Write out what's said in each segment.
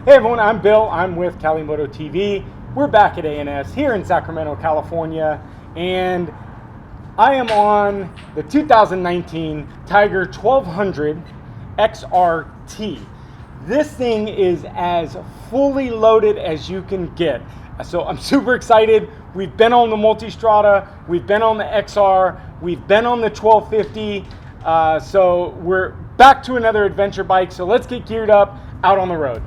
Hey everyone, I'm Bill. I'm with Kalimoto TV. We're back at A&S here in Sacramento, California, and I am on the 2019 Tiger 1200 XRT. This thing is as fully loaded as you can get. So I'm super excited. We've been on the Multistrada, we've been on the XR, we've been on the 1250. So we're back to another adventure bike. So let's get geared up out on the road.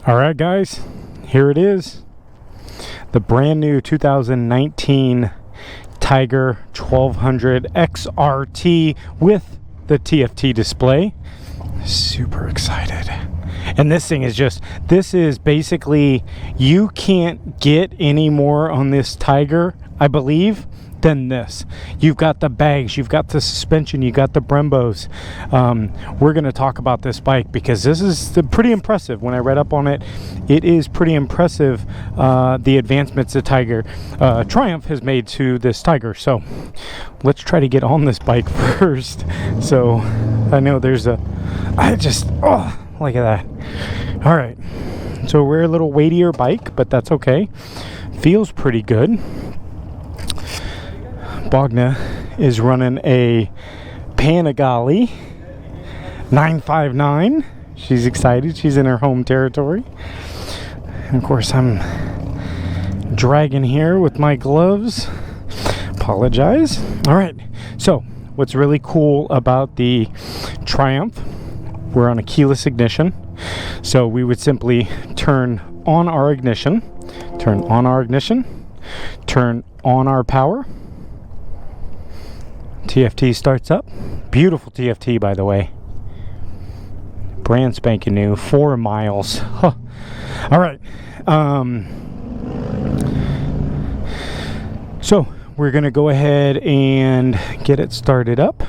All right, guys, here it is. The brand new 2019 Tiger 1200 XRT with the TFT display. Super excited. And this thing is this is basically, you can't get any more on this Tiger, I believe, than this. You've got the bags, you've got the suspension, you got the Brembos. We're going to talk about this bike because this is pretty impressive. When I read up on it, it is pretty impressive, the advancements the Triumph has made to this Tiger. So let's try to get on this bike first. So I know there's look at that. All right, so we're a little weightier bike, but that's okay. Feels pretty good. Bogna is running a Panigale 959. She's excited. She's in her home territory. And of course, I'm dragging here with my gloves. Apologize. All right. So, what's really cool about the Triumph, we're on a keyless ignition. So, we would simply turn on our ignition, turn on our power. TFT starts up. Beautiful TFT, by the way. Brand spanking new. 4 miles. Huh. All right. So we're going to go ahead and get it started up.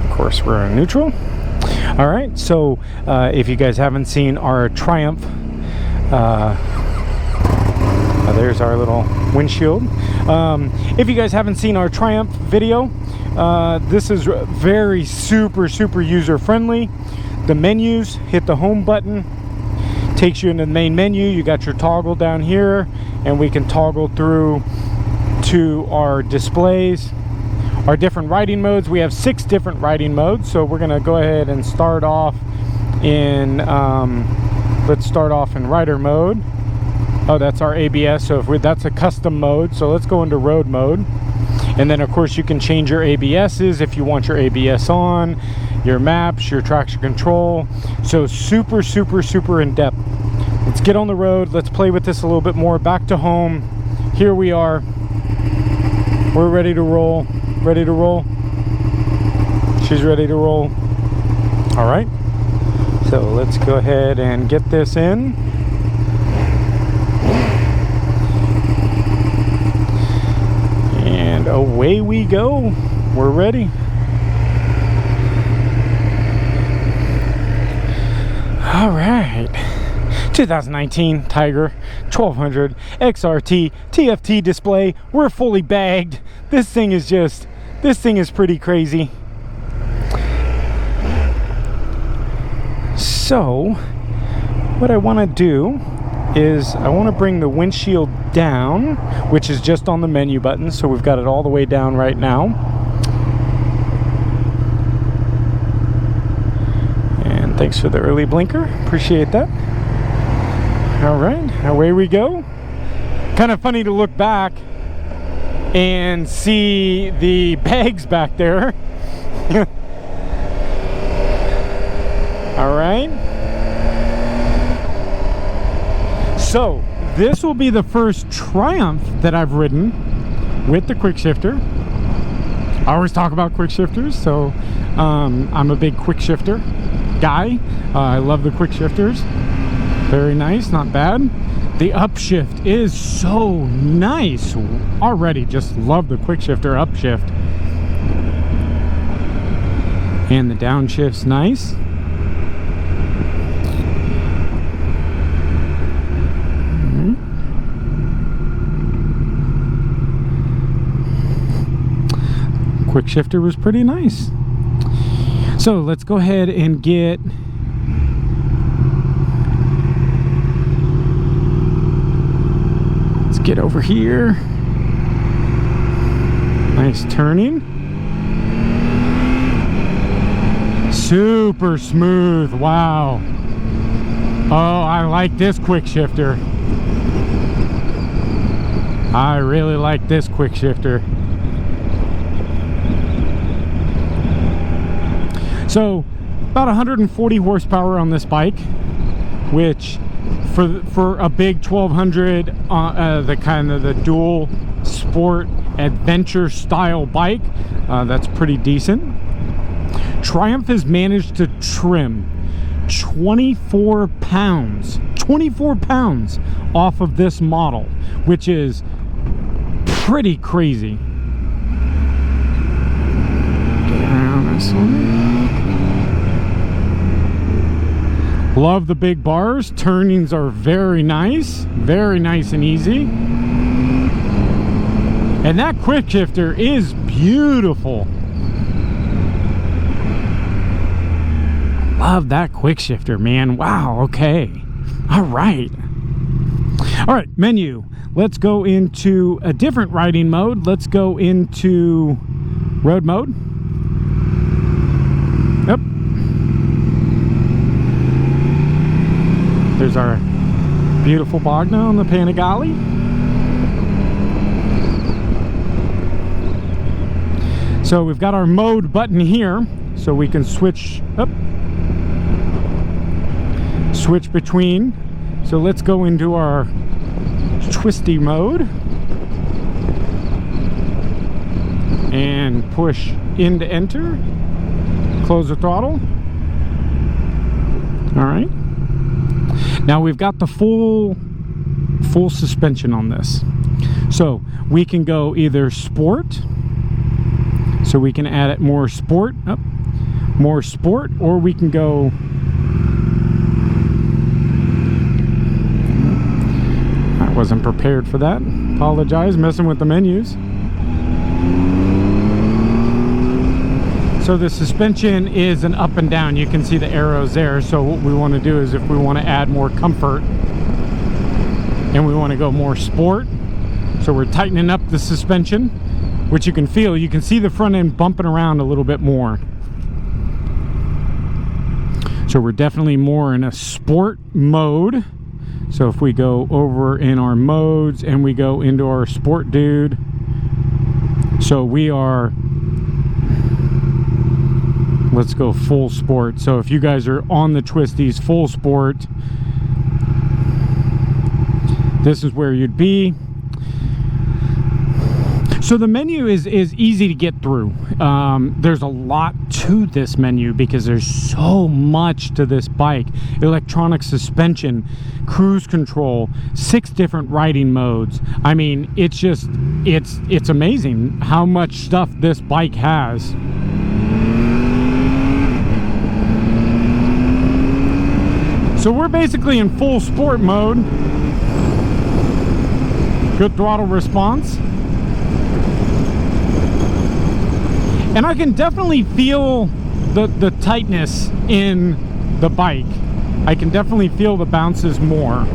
Of course, we're in neutral. All right. So if you guys haven't seen our Triumph, there's our little windshield. If you guys haven't seen our Triumph video, this is very super user friendly. The menus, hit the home button, takes you into the main menu. You got your toggle down here, and we can toggle through to our displays, our different riding modes. We have 6 different riding modes, so we're gonna go ahead and start off in let's start off in rider mode. Oh, that's our ABS, so that's a custom mode. So let's go into road mode. And then of course you can change your ABSs if you want your ABS on, your maps, your traction control. So super in depth. Let's get on the road. Let's play with this a little bit more. Back to home. Here we are. We're ready to roll. Ready to roll. She's ready to roll. All right. So let's go ahead and get this in. And away we go. We're ready. All right. 2019 Tiger 1200 XRT TFT display. We're fully bagged. This thing is pretty crazy. So, what I want to do is I want to bring the windshield down, which is just on the menu button. So we've got it all the way down right now. And thanks for the early blinker. Appreciate that. All right, away we go. Kind of funny to look back and see the bags back there. All right. So this will be the first Triumph that I've ridden with the quick shifter. I always talk about quick shifters, so I'm a big quick shifter guy. I love the quick shifters. Very nice, not bad. The upshift is so nice. Already just love the quick shifter upshift. And the downshift's nice. Quick shifter was pretty nice. So let's go ahead and get over here. Nice turning. Super smooth. Wow. Oh, I like this quick shifter. I really like this quick shifter. So about 140 horsepower on this bike, which for a big 1200, the kind of the dual sport adventure style bike, that's pretty decent. Triumph has managed to trim 24 pounds off of this model, which is pretty crazy. Get around this one. Love the big bars. Turnings are very nice and easy. And that quick shifter is beautiful. Love that quick shifter, man. Wow, okay. All right, menu. Let's go into a different riding mode. Let's go into road mode. Yep. There's our beautiful Bogna on the Panigale. So we've got our mode button here, so we can switch up, switch between. So let's go into our twisty mode and push in to enter. Close the throttle. All right. Now we've got the full suspension on this, so we can go either sport, so we can add it more sport, or we can go I wasn't prepared for that. Apologize, messing with the menus. So the suspension is an up and down. You can see the arrows there. So what we want to do is, if we want to add more comfort and we want to go more sport, so we're tightening up the suspension, which you can feel. You can see the front end bumping around a little bit more. So we're definitely more in a sport mode. So if we go over in our modes and we go into our sport dude, so we are, let's go full sport. So if you guys are on the twisties full sport, this is where you'd be. So the menu is easy to get through. There's a lot to this menu because there's so much to this bike. Electronic suspension, cruise control, 6 different riding modes. I mean, it's just, it's amazing how much stuff this bike has. So we're basically in full sport mode. Good throttle response. And I can definitely feel the tightness in the bike. I can definitely feel the bounces more.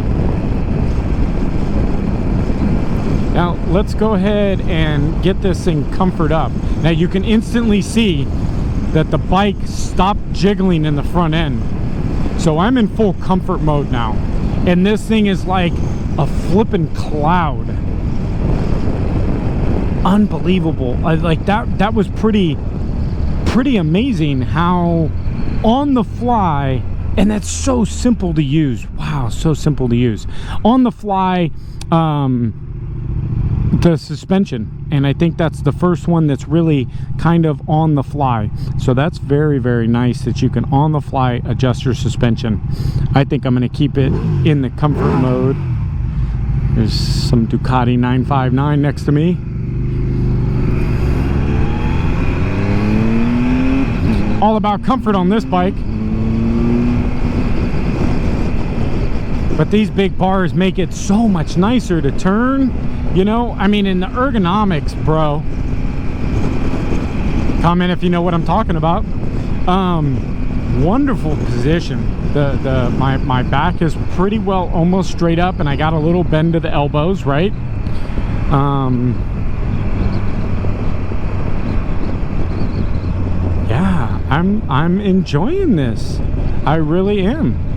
Now let's go ahead and get this thing comfort up. Now you can instantly see that the bike stopped jiggling in the front end. So I'm in full comfort mode now. And this thing is like a flippin' cloud. Unbelievable. Like that was pretty amazing how on the fly, and that's so simple to use. Wow, so simple to use. On the fly, the suspension, and I think that's the first one that's really kind of on the fly. So that's very, very nice that you can on the fly adjust your suspension. I think I'm going to keep it in the comfort mode. There's some Ducati 959 next to me. all about comfort on this bike. But these big bars make it so much nicer to turn, you know? I mean, in the ergonomics, bro. Comment if you know what I'm talking about. Wonderful position. My back is pretty well almost straight up, and I got a little bend to the elbows, right? Yeah, I'm enjoying this. I really am.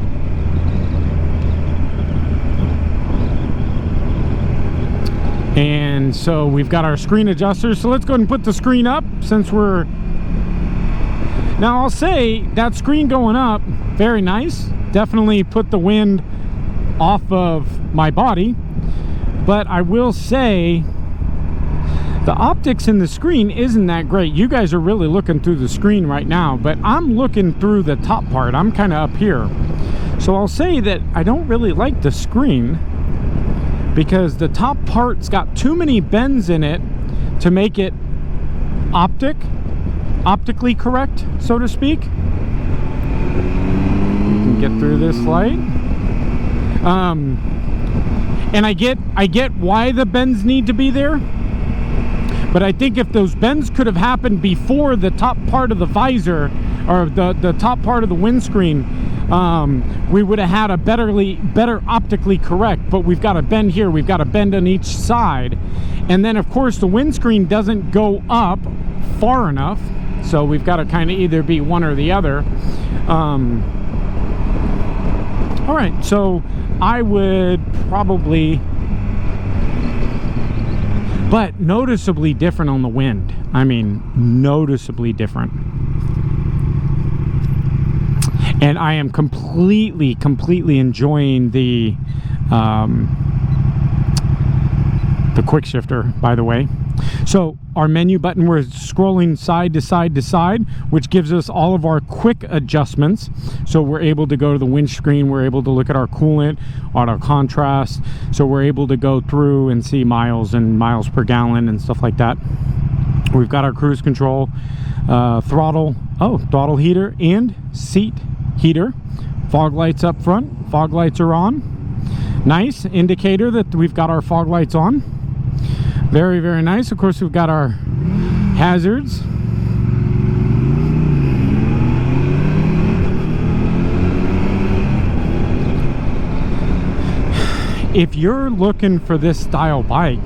And so we've got our screen adjusters. So let's go ahead and put the screen up since we're... Now I'll say that screen going up, very nice. Definitely put the wind off of my body. But I will say the optics in the screen isn't that great. You guys are really looking through the screen right now, but I'm looking through the top part. I'm kind of up here. So I'll say that I don't really like the screen, because the top part's got too many bends in it to make it optically correct, so to speak. You can get through this light. And I get why the bends need to be there, but I think if those bends could have happened before the top part of the visor, or the top part of the windscreen, we would have had a better optically correct. But we've got a bend here, we've got a bend on each side, and then of course the windscreen doesn't go up far enough, so we've got to kind of either be one or the other. All right, so I would probably, but noticeably different on the wind. I mean, noticeably different. And I am completely enjoying the quick shifter, by the way. So our menu button, we're scrolling side to side to side, which gives us all of our quick adjustments. So we're able to go to the windscreen, we're able to look at our coolant, on our contrast. So we're able to go through and see miles and miles per gallon and stuff like that. We've got our cruise control, throttle heater and seat heater, fog lights up front, fog lights are on. Nice indicator that we've got our fog lights on. Very, very nice. Of course, we've got our hazards. If you're looking for this style bike,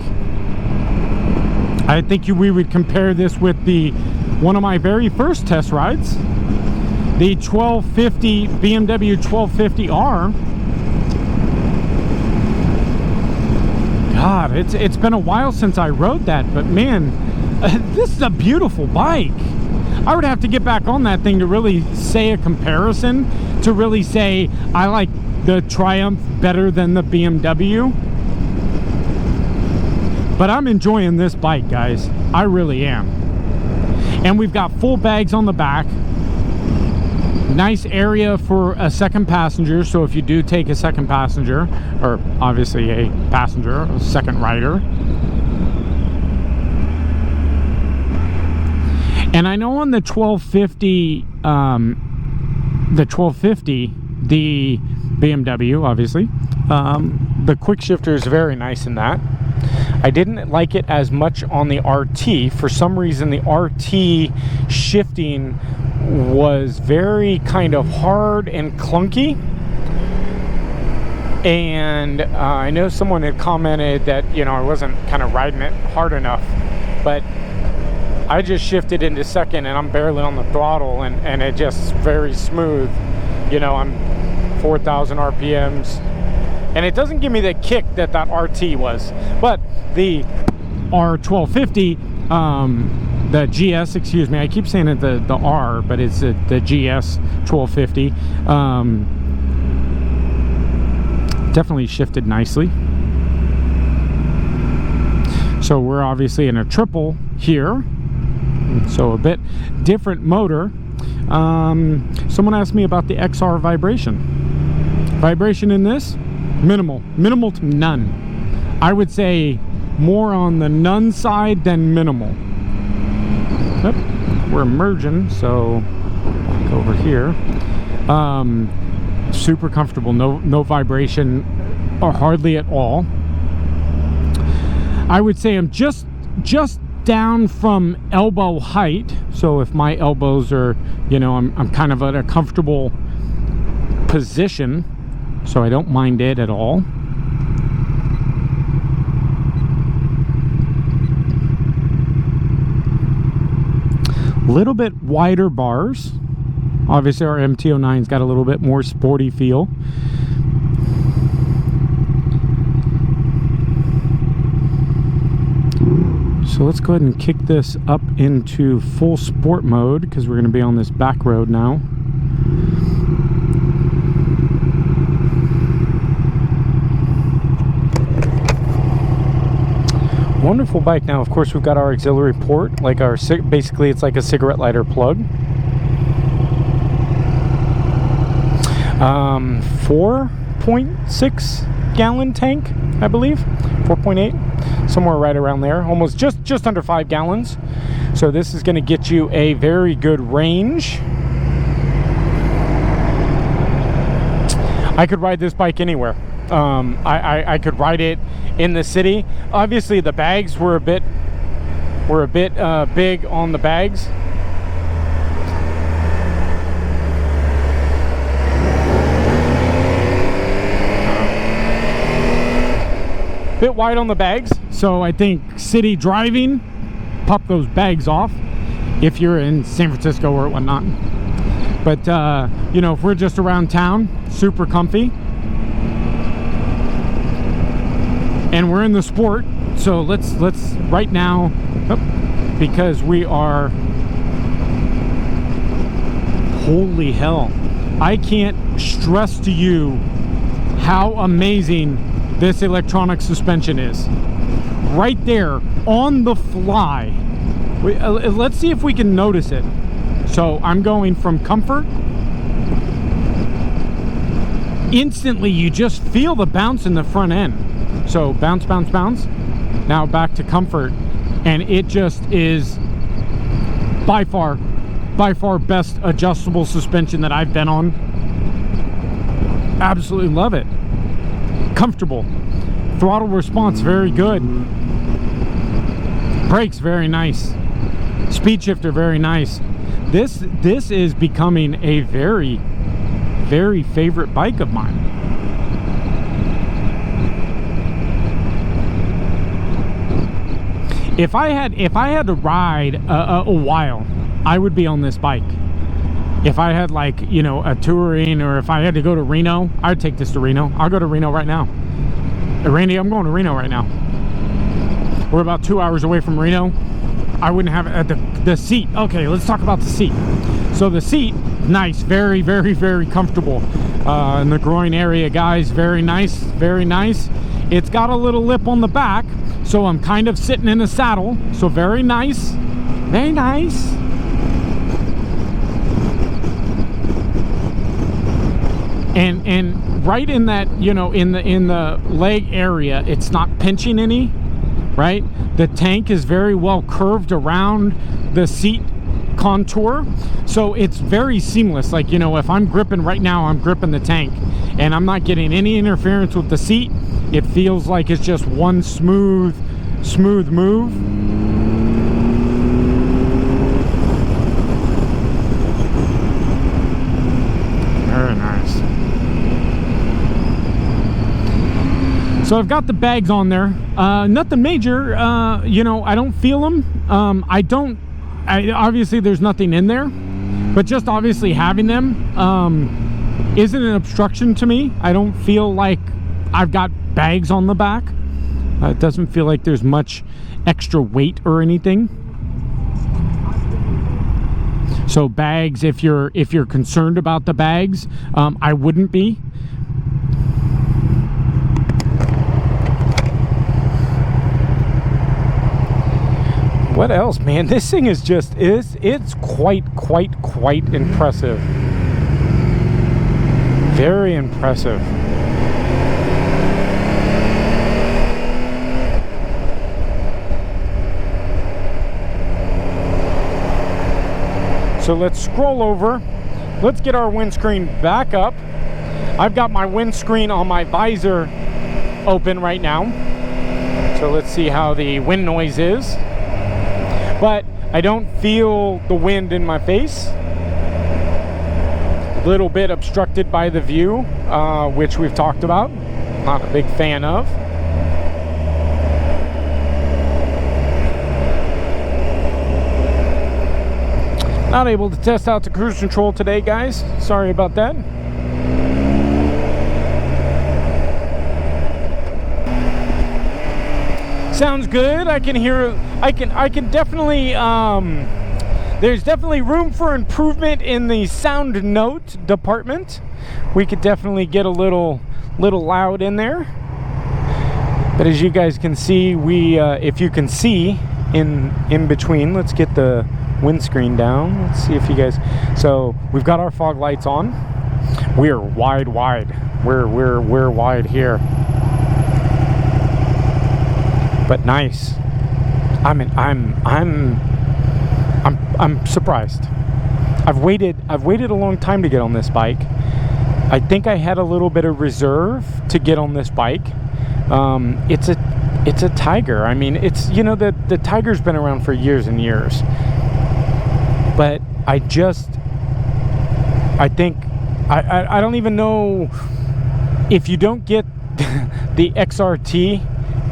I think we would compare this with one of my very first test rides, the BMW 1250R. God, it's been a while since I rode that, but man, this is a beautiful bike. I would have to get back on that thing to really say a comparison, to really say I like the Triumph better than the BMW. But I'm enjoying this bike, guys. I really am. And we've got full bags on the back. Nice area for a second passenger, so if you do take a second passenger, or obviously a passenger, a second rider. And I know on the 1250, the BMW, obviously, the quick shifter is very nice in that. I didn't like it as much on the RT. For some reason, the RT shifting was very kind of hard and clunky. And I know someone had commented that, you know, I wasn't kind of riding it hard enough, but I just shifted into second and I'm barely on the throttle, and it just very smooth. You know, I'm 4,000 RPMs, and it doesn't give me the kick that RT was. But the R1250, the GS, excuse me, I keep saying it the R, but it's the GS 1250, definitely shifted nicely. So we're obviously in a triple here, so a bit different motor. Someone asked me about the XR vibration in this. Minimal to none. I would say more on the none side than minimal. Yep, we're merging, so over here. Super comfortable, no vibration or hardly at all. I would say I'm just down from elbow height, so if my elbows are, you know, I'm kind of at a comfortable position, so I don't mind it at all. Little bit wider bars. Obviously our MT-09's got a little bit more sporty feel. So let's go ahead and kick this up into full sport mode because we're going to be on this back road now. Wonderful bike. Now of course we've got our auxiliary port, like our basically it's like a cigarette lighter plug. 4.6 gallon tank, I believe, 4.8, somewhere right around there, almost just under 5 gallons. So this is going to get you a very good range. I could ride this bike anywhere. I could ride it in the city. Obviously the bags were a bit big on the bags. Bit wide on the bags, so I think city driving, pop those bags off if you're in San Francisco or whatnot. But you know, if we're just around town, super comfy. And we're in the sport, so let's right now, because we are, holy hell, I can't stress to you how amazing this electronic suspension is. Right there on the fly. Let's see if we can notice it. So I'm going from comfort. Instantly you just feel the bounce in the front end. So bounce, bounce, bounce. Now back to comfort, and it just is by far best adjustable suspension that I've been on. Absolutely love it. Comfortable. Throttle response very good. Brakes very nice. Speed shifter very nice. This is becoming a very favorite bike of mine. If I had to ride a while, I would be on this bike. If I had, like, you know, a touring, or if I had to go to Reno, I'd take this to Reno. I'll go to Reno right now. Randy, I'm going to Reno right now. We're about 2 hours away from Reno. I wouldn't have the seat. Okay, let's talk about the seat. So the seat, nice, very comfortable. In the groin area, guys, very nice, very nice. It's got a little lip on the back, so I'm kind of sitting in a saddle. So very nice, very nice. And right in that, you know, in the leg area, it's not pinching any, right? The tank is very well curved around the seat contour, so it's very seamless. Like, you know, if I'm gripping right now, I'm gripping the tank and I'm not getting any interference with the seat. It feels like it's just one smooth move. Very nice. So I've got the bags on there. Nothing major. You know, I don't feel them. Obviously there's nothing in there, but just obviously having them isn't an obstruction to me. I don't feel like I've got bags on the back. It doesn't feel like there's much extra weight or anything. So bags, if you're concerned about the bags, I wouldn't be. What else, man? This thing is just, it's quite impressive. Very impressive. So let's scroll over let's get our windscreen back up. I've got my windscreen on my visor open right now. So let's see how the wind noise is. But I don't feel the wind in my face. A little bit obstructed by the view, which we've talked about. Not a big fan of. Not able to test out the cruise control today, guys. Sorry about that. Sounds good. I can hear. I can definitely. There's definitely room for improvement in the sound note department. We could definitely get a little loud in there. But as you guys can see, if you can see in between, let's get the windscreen down. Let's see if you guys. So we've got our fog lights on. We're wide. We're wide here. But nice. I'm surprised. I've waited a long time to get on this bike. I think I had a little bit of reserve to get on this bike. It's a Tiger. I mean, it's, you know, the Tiger's been around for years and years. But I think I don't even know if you don't get the XRT.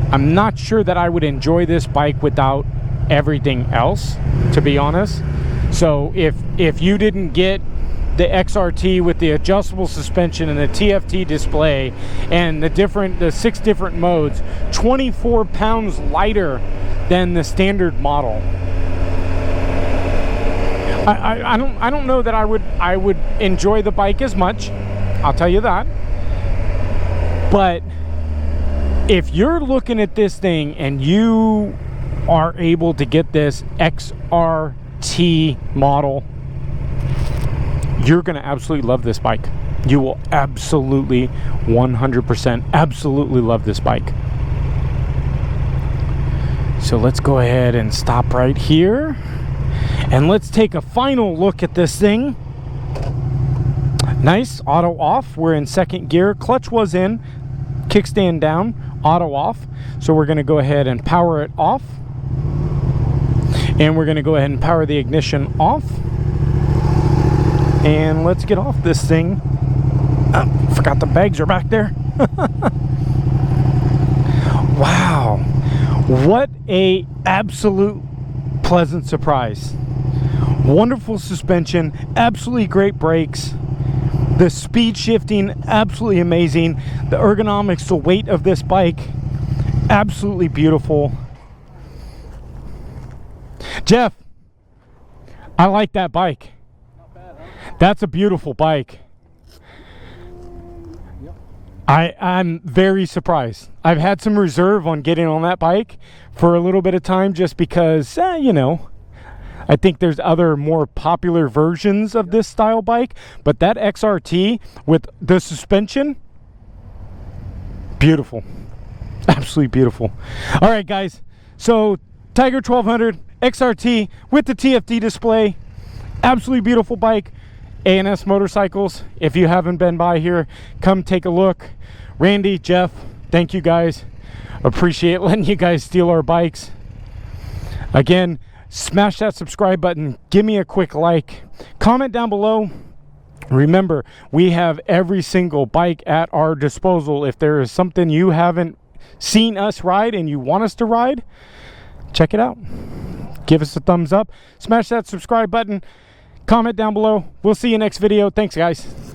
I'm not sure that I would enjoy this bike without everything else, to be honest. So if you didn't get the XRT with the adjustable suspension and the TFT display and the 6 different modes, 24 pounds lighter than the standard model, I don't know that I would enjoy the bike as much. I'll tell you that. But if you're looking at this thing and you are able to get this XRT model, you're going to absolutely love this bike. You will absolutely 100% absolutely love this bike. So let's go ahead and stop right here and let's take a final look at this thing. Nice, auto off. We're in second gear. Clutch was in, kickstand down, auto off. So we're going to go ahead and power it off. And we're going to go ahead and power the ignition off. And let's get off this thing. Forgot the bags are back there. Wow. What a absolute pleasant surprise. Wonderful suspension, absolutely great brakes. The speed shifting, absolutely amazing. The ergonomics, the weight of this bike, absolutely beautiful. Jeff, I like that bike. Not bad, huh? That's a beautiful bike. Yep. I'm very surprised. I've had some reserve on getting on that bike for a little bit of time just because, you know, I think there's other more popular versions of this style bike, but that XRT with the suspension, beautiful. Absolutely beautiful. All right, guys. So Tiger 1200 XRT with the TFT display, absolutely beautiful bike. A&S Motorcycles. If you haven't been by here, come take a look. Randy, Jeff, thank you guys. Appreciate letting you guys steal our bikes. Again, smash that subscribe button. Give me a quick like. Comment down below. Remember, we have every single bike at our disposal. If there is something you haven't seen us ride and you want us to ride, check it out. Give us a thumbs up. Smash that subscribe button. Comment down below. We'll see you next video. Thanks, guys.